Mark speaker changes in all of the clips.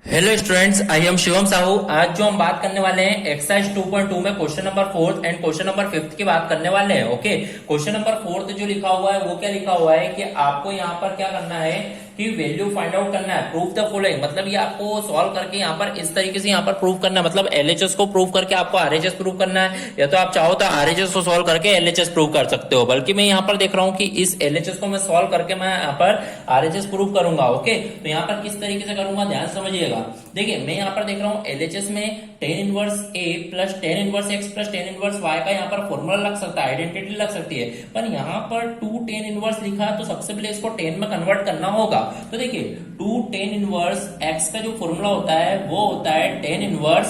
Speaker 1: Hello students, I am Shivam Sahu. आज जो हम बात करने वाले हैं एक्सरसाइज 2.2 में question number 4 and question number 5 की बात करने वाले हैं। ओके, क्वेश्चन नंबर 4 जो लिखा हुआ है वो क्या लिखा हुआ है कि आपको यहाँ पर क्या करना है कि वैल्यू फाइंड आउट करना है, प्रूफ द फॉलोइंग। मतलब ये आपको सॉल्व करके यहाँ पर इस तरीके से यहाँ पर प्रूव करना है, मतलब एलएचएस को प्रूव करके आपको आरएचएस प्रूव करना है, या तो आप चाहो तो आरएचएस को सॉल्व करके एलएचएस प्रूव कर सकते हो। बल्कि मैं यहाँ पर देख रहा हूँ कि इस एलएचएस को मैं सॉल्व करके मैं यहाँ पर आरएचएस प्रूव करूंगा। ओके, तो यहाँ पर किस तरीके से करूंगा ध्यान समझिएगा। देखिए मैं यहाँ पर देख रहा हूँ एलएचएस में tan inverse A plus tan inverse x plus tan inverse y का यहाँ पर फॉर्मूला लग सकता है, आइडेंटिटी लग सकती है। पर यहाँ पर टू टेन इनवर्स लिखा है तो सबसे पहले इसको टेन में कन्वर्ट करना होगा। तो देखिए टू टेन इनवर्स एक्स का जो फॉर्मूला होता है वो होता है टेन इनवर्स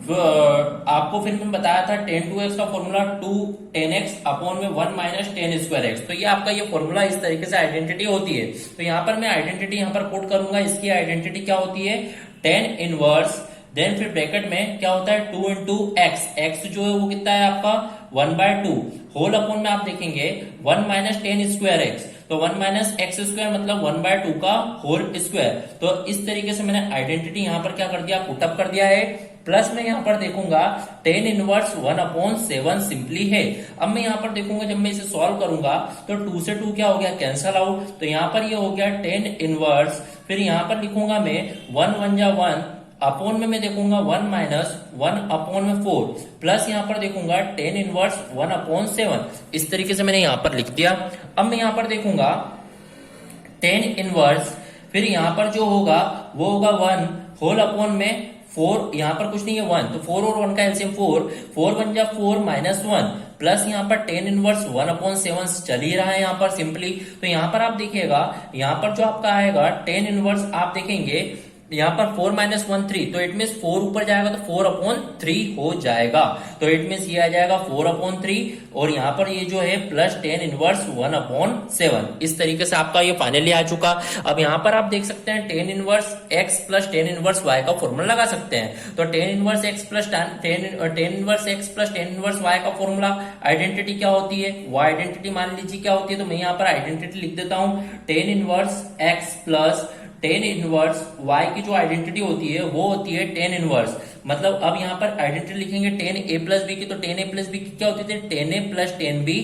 Speaker 1: आपको फिर मैंने बताया था टेन टू एक्स का formula two tan x upon में one minus tan square x. तो ये आपका ये फॉर्मूला इस तरीके से आइडेंटिटी होती है। तो यहाँ पर मैं आइडेंटिटी यहाँ पर पुट करूंगा। इसकी आइडेंटिटी क्या होती है, टेन इनवर्स, देन फिर ब्रैकेट में क्या होता है टू इंटू एक्स। एक्स जो है वो कितना है आपका 1/2 होल अपॉन में आप देखेंगे one minus tan square x. तो वन माइनस एक्स स्क्वायर मतलब 1/2 का होल स्क्वायर। तो इस तरीके से मैंने आइडेंटिटी यहाँ पर क्या कर दिया, पुटअप कर दिया है। प्लस में यहाँ पर देखूंगा टेन इनवर्स 1/7 सिंपली है। अब मैं यहाँ पर देखूंगा जब मैं इसे सॉल्व करूंगा तो 2 से 2 क्या हो गया, कैंसल आउट। तो यहाँ पर ये हो गया टेन इनवर्स, फिर यहाँ पर लिखूंगा मैं 1 1 जा 1 अपॉन में मैं देखूंगा 1 माइनस 1 अपॉन में 4 प्लस यहाँ पर देखूंगा टेन इनवर्स 1/7। इस तरीके से मैंने यहाँ पर लिख दिया। अब मैं यहाँ पर देखूंगा टेन इनवर्स, फिर यहाँ पर जो होगा वो होगा 1 होल अपॉन में 4, यहाँ पर कुछ नहीं है 1, तो 4 और 1 का एलसीएम 4, 4 1 जा 4 माइनस 1 प्लस यहाँ पर टेन इनवर्स 1/7 चल ही रहा है यहाँ पर सिंपली। तो यहाँ पर आप देखिएगा यहाँ पर जो आपका आएगा टेन इनवर्स आप देखेंगे यहाँ पर 4 माइनस 1 3, तो इट मीन 4 ऊपर जाएगा तो 4/3 हो जाएगा। तो इट मीन ये आ जाएगा 4/3 और यहाँ पर ये जो है प्लस टेन इनवर्स 1/7। इस तरीके से आपका ये फाइनली आ चुका। अब यहाँ पर आप देख सकते हैं tan inverse x plus tan inverse y का फॉर्मूला लगा सकते हैं। तो tan inverse x plus tan inverse x plus tan inverse y का फॉर्मूला आइडेंटिटी क्या होती है, वो आइडेंटिटी मान लीजिए क्या होती है। तो मैं यहाँ पर आइडेंटिटी लिख देता हूँ, tan inverse x plus tan inverse y की जो आइडेंटिटी होती है वो होती है टेन इनवर्स। मतलब अब यहाँ पर आइडेंटिटी लिखेंगे टेन ए प्लस बी की, तो टेन ए प्लस बी की क्या होती थी, टेन ए प्लस टेन बी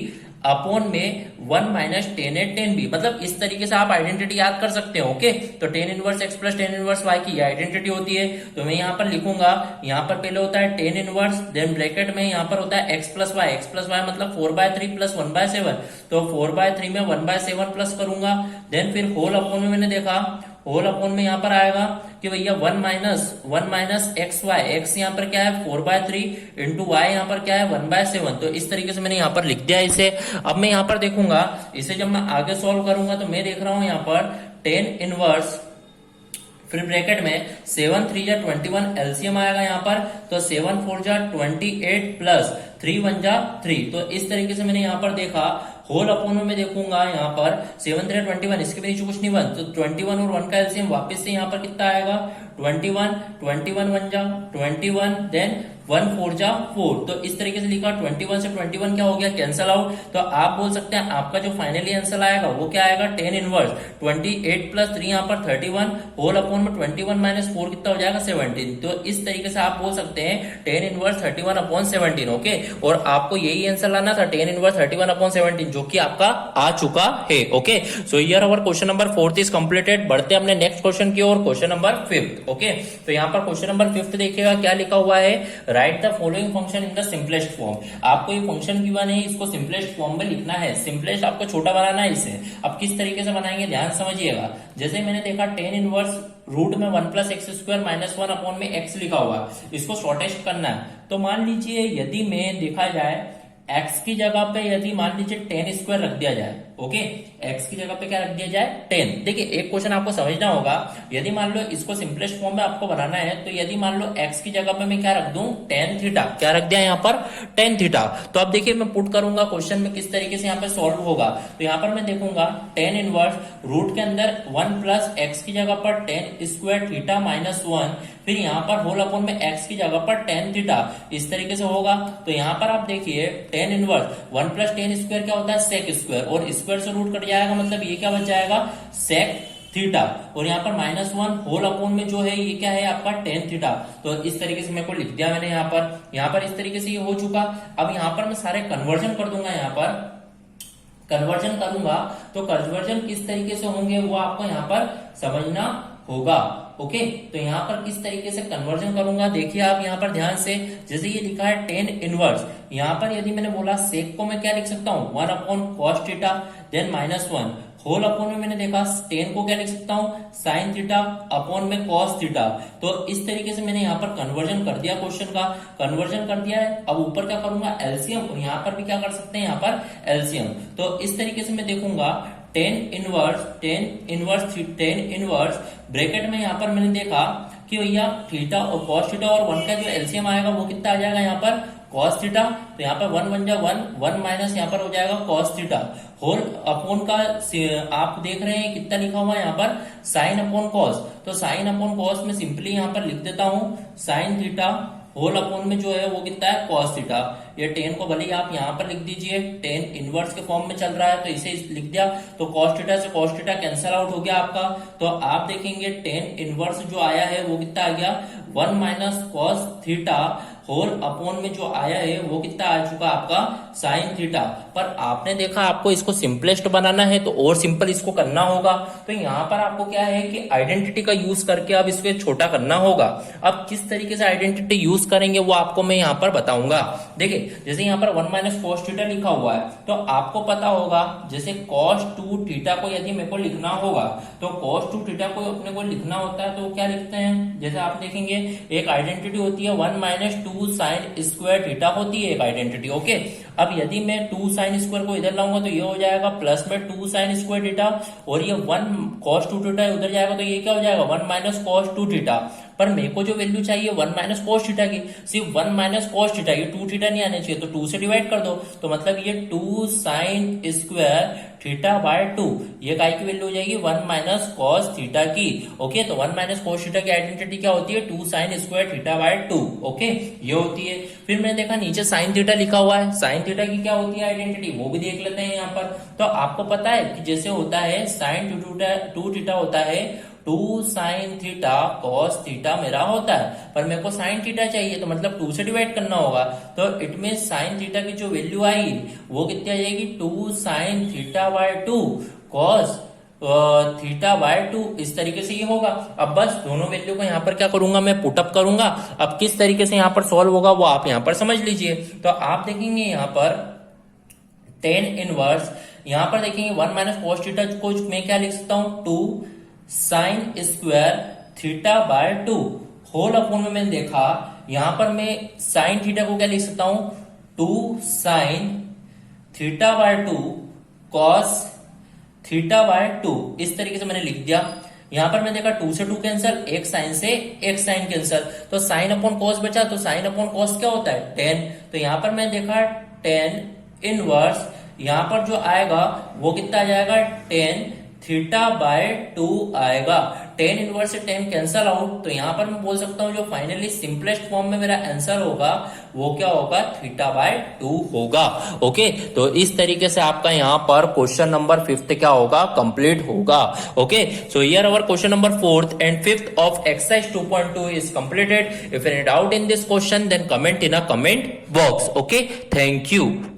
Speaker 1: अपॉन में 1 माइनस टेन ए टेन बी। मतलब इस तरीके से आप आइडेंटिटी याद कर सकते हो। ओके, तो tan inverse x plus tan inverse y की आइडेंटिटी होती है। तो मैं यहाँ पर लिखूंगा, यहाँ पर पहले होता है टेन इनवर्स, देन ब्रैकेट में यहाँ पर होता है एक्स प्लस वाई मतलब 4/3 प्लस 1/7। तो 4/3 में 1/7 प्लस करूंगा, देन फिर होल अपॉन में मैंने देखा होल अपॉन में यहाँ पर आएगा कि भैया 1 माइनस एक्स वाई, एक्स यहाँ पर क्या है 4/3 इंटू वाई यहाँ पर क्या है 1/7। तो इस तरीके से मैंने यहाँ पर लिख दिया इसे। अब मैं यहाँ पर देखूंगा इसे जब मैं आगे सॉल्व करूंगा तो मैं देख रहा हूं यहाँ पर टेन इनवर्स, फिर ब्रैकेट में 7 3 जा 21 एलसीएम आएगा यहाँ पर। तो 7 4 जा 28 प्लस 3 1 जा 3। तो इस तरीके से मैंने यहाँ पर देखा होल अपॉन में देखूंगा यहाँ पर 7 3 21, इसके नीचे कुछ नहीं बन, तो 21 और 1 का एलसीएम वापस से यहाँ पर कितना आएगा 21 21 1 जा 21, देन 1 4 जा 4। तो इस तरीके से लिखा 21 से 21 क्या हो गया, कैंसल आउट। तो आप बोल सकते हैं आपका जो फाइनली आंसर आएगा वो क्या आएगा, टेन इनवर्स 28 प्लस 3 यहाँ पर 31 होल अपॉन में 21 माइनस 4 कितना हो जाएगा 17। तो इस तरीके से आप बोल सकते हैं टेन इनवर्स 31/17। ओके, और आपको यही आंसर लाना था टेन इनवर्स 31/17, जो कि आपका आ चुका है। Okay, so here our question number 4 is completed. बढ़ते हैं अपने नेक्स्ट क्वेश्चन की ओर, क्वेश्चन नंबर 5। ओके, तो यहाँ पर क्वेश्चन नंबर 5 देखिएगा क्या लिखा हुआ है, right the following function in the simplest form. आपको ये फंक्शन गिवन है, इसको सिंपलेस्ट फॉर्म में लिखना है। सिंपलेस्ट आपको छोटा बनाना है इसे। अब किस तरीके से बनाएंगे ध्यान समझिएगा। जैसे मैंने देखा टेन इनवर्स रूट में 1 plus x square minus 1 upon में एक्स लिखा हुआ, इसको शॉर्टेस्ट करना है। तो मान लीजिए यदि में देखा जाए x की जगह पे यदि मान लीजिए 10 स्क्वायर रख दिया जाए। ओके, x की जगह पे क्या रख दिया जाए 10। देखिए एक क्वेश्चन आपको समझना होगा, यदि मान लो इसको सिंपलेस्ट फॉर्म में आपको बनाना है तो यदि मान लो x की जगह पे मैं क्या रख दूं tan थीटा, क्या रख दिया यहाँ पर tan थीटा। तो अब देखिए मैं पुट करूंगा क्वेश्चन में किस तरीके से यहाँ पे सॉल्व होगा। तो यहाँ पर मैं देखूंगा tan इनवर्स रूट के अंदर 1 प्लस एक्स की जगह पर tan स्क्वायर थीटा माइनस 1, फिर यहाँ पर होल अपॉन में x की जगह पर tan थीटा, इस तरीके से होगा। तो यहाँ पर आप देखिए tan inverse 1 plus tan square क्या होता है सेक स्क्वायर, और स्क्वायर से रूट कट जाएगा मतलब ये क्या बच जाएगा सेक थीटा और यहाँ पर -1 होल अपॉन में जो है ये क्या है आपका टेन थीटा। तो इस तरीके से मेरे को लिख दिया मैंने यहाँ पर इस तरीके से ये हो चुका। अब यहाँ पर मैं सारे कन्वर्जन कर दूंगा, यहाँ पर कन्वर्जन करूंगा तो कन्वर्जन किस तरीके से होंगे वो आपको यहाँ पर समझना होगा। ओके, तो यहाँ पर किस तरीके से कन्वर्जन करूंगा देखिए आप यहाँ पर ध्यान से। जैसे ये लिखा है टेन इनवर्स, यहाँ पर यदि मैंने बोला सेक को मैं क्या लिख सकता हूँ 1 upon cos theta then -1 whole upon में मैंने देखा टेन को क्या लिख सकता हूँ साइन थीटा अपॉन में कॉस थीटा। तो इस तरीके से मैंने यहाँ पर कन्वर्जन कर दिया, क्वेश्चन का कन्वर्जन कर दिया है। अब ऊपर क्या करूंगा एलसीएम, और यहाँ पर भी क्या कर सकते हैं यहाँ पर एलसीएम। तो इस तरीके से मैं देखूंगा टेन इनवर्स ब्रैकेट में यहाँ पर मैंने देखा कि भैया थीटा और कॉस थीटा और 1 का जो एलसीएम आएगा वो कितना आ जाएगा यहाँ पर कॉस थीटा। तो यहाँ पर 1 बन जाए 1 माइनस यहाँ पर हो जाएगा कॉस थीटा होल अपॉन का आप देख रहे हैं कितना लिखा हुआ है यहाँ पर साइन अपॉन कॉस। तो साइन अपॉन कॉस में सिंपली यहाँ पर लिख देता हूँ साइन थीटा होल अपॉन में जो है वो कितना है कॉस थीटा। ये टेन को भले ही आप यहाँ पर लिख दीजिए, टेन इनवर्स के फॉर्म में चल रहा है तो इसे लिख दिया तो कॉस थीटा से कॉस थीटा कैंसिल आउट हो गया आपका। तो आप देखेंगे टेन इनवर्स जो आया है वो कितना आ गया 1 minus cos theta whole upon में जो आया है वो कितना आ चुका आपका साइन थीटा। पर आपने देखा आपको इसको सिंपलेस्ट बनाना है तो और सिंपल इसको करना होगा। तो यहाँ पर आपको क्या है कि आइडेंटिटी का यूज करके अब इसको छोटा करना होगा। अब किस तरीके से आइडेंटिटी यूज करेंगे वो आपको मैं यहाँ पर बताऊंगा। देखिए जैसे यहाँ पर 1 माइनस कॉस थीटा लिखा हुआ है तो आपको पता होगा जैसे cos 2 थीटा को यदि मेरे को लिखना होगा तो cos 2 थीटा को अपने को लिखना होता है तो क्या लिखते हैं। जैसे आप देखेंगे एक आइडेंटिटी होती है 1 माइनस 2 साइन स्क्वायर थीटा होती है एक आइडेंटिटी। ओके, अब यदि मैं 2 साइन स्क्वायर को इधर लाऊंगा तो ये हो जाएगा प्लस में 2 साइन स्क्वायर थीटा और ये 1 cos 2 थीटा उधर जाएगा तो ये क्या हो जाएगा 1 माइनस cos 2 थीटा। पर मेरे को जो वैल्यू चाहिए 1 माइनस कॉस थीटा की, सिर्फ 1 माइनस कॉस थीटा, ये 2 थीटा नहीं आने चाहिए तो 2 से डिवाइड कर दो। तो मतलब ये 2 साइन स्क्वायर थीटा बाय 2 ये काय की वैल्यू हो जाएगी 1 माइनस कॉस थीटा की। ओके, तो 1 माइनस कॉस थीटा की आइडेंटिटी क्या होती है 2 sine square theta by 2। Okay, ये होती है। फिर मैंने देखा नीचे साइन थीटा लिखा हुआ है, साइन थीटा की क्या होती है आइडेंटिटी वो भी देख लेते हैं यहाँ पर। तो आपको पता है कि जैसे होता है साइन 2 थीटा होता है 2 साइन थीटा कॉस थीटा मेरा होता है, पर मेरे को साइन थीटा चाहिए तो मतलब 2 से डिवाइड करना होगा। तो इट मीन साइन थीटा की जो वैल्यू आएगी वो कितनी आ जाएगी 2 sine theta by 2 cos theta by 2। इस तरीके से ये होगा। अब बस दोनों वैल्यू को यहाँ पर क्या करूंगा मैं पुटअप करूंगा। अब किस तरीके से यहाँ पर सॉल्व होगा वो आप यहाँ पर समझ लीजिए। तो आप देखेंगे यहाँ पर टेन इनवर्स, यहाँ पर देखेंगे 1 माइनस कॉस थीटा को मैं क्या लिख सकता हूँ 2 sine square theta by 2 whole upon में मैंने देखा यहां पर मैं साइन थीटा को क्या लिख सकता हूं 2 sine theta by 2 cos theta by 2। इस तरीके से मैंने लिख दिया। यहां पर मैंने देखा 2 से 2 कैंसिल, एक साइन से एक साइन कैंसिल, तो साइन अपॉन कॉस बचा। तो साइन अपॉन कॉस क्या होता है 10। तो यहां पर मैंने देखा 10 इनवर्स, यहां पर जो आएगा वो कितना आ जाएगा 10 थीटा बाय 2 आएगा। 10 इनवर्स से 10 कैंसल आउट, तो यहां पर मैं बोल सकता हूं जो फाइनली सिंपलेस्ट फॉर्म में मेरा आंसर होगा वो क्या होगा थीटा बाय 2 होगा। ओके, तो इस तरीके से आपका यहाँ पर क्वेश्चन नंबर 5th क्या होगा कंप्लीट होगा। Okay, so here our question number 4th and 5th of exercise 2.2 is completed. If any doubt in this question then comment in a comment box. Okay, thank you.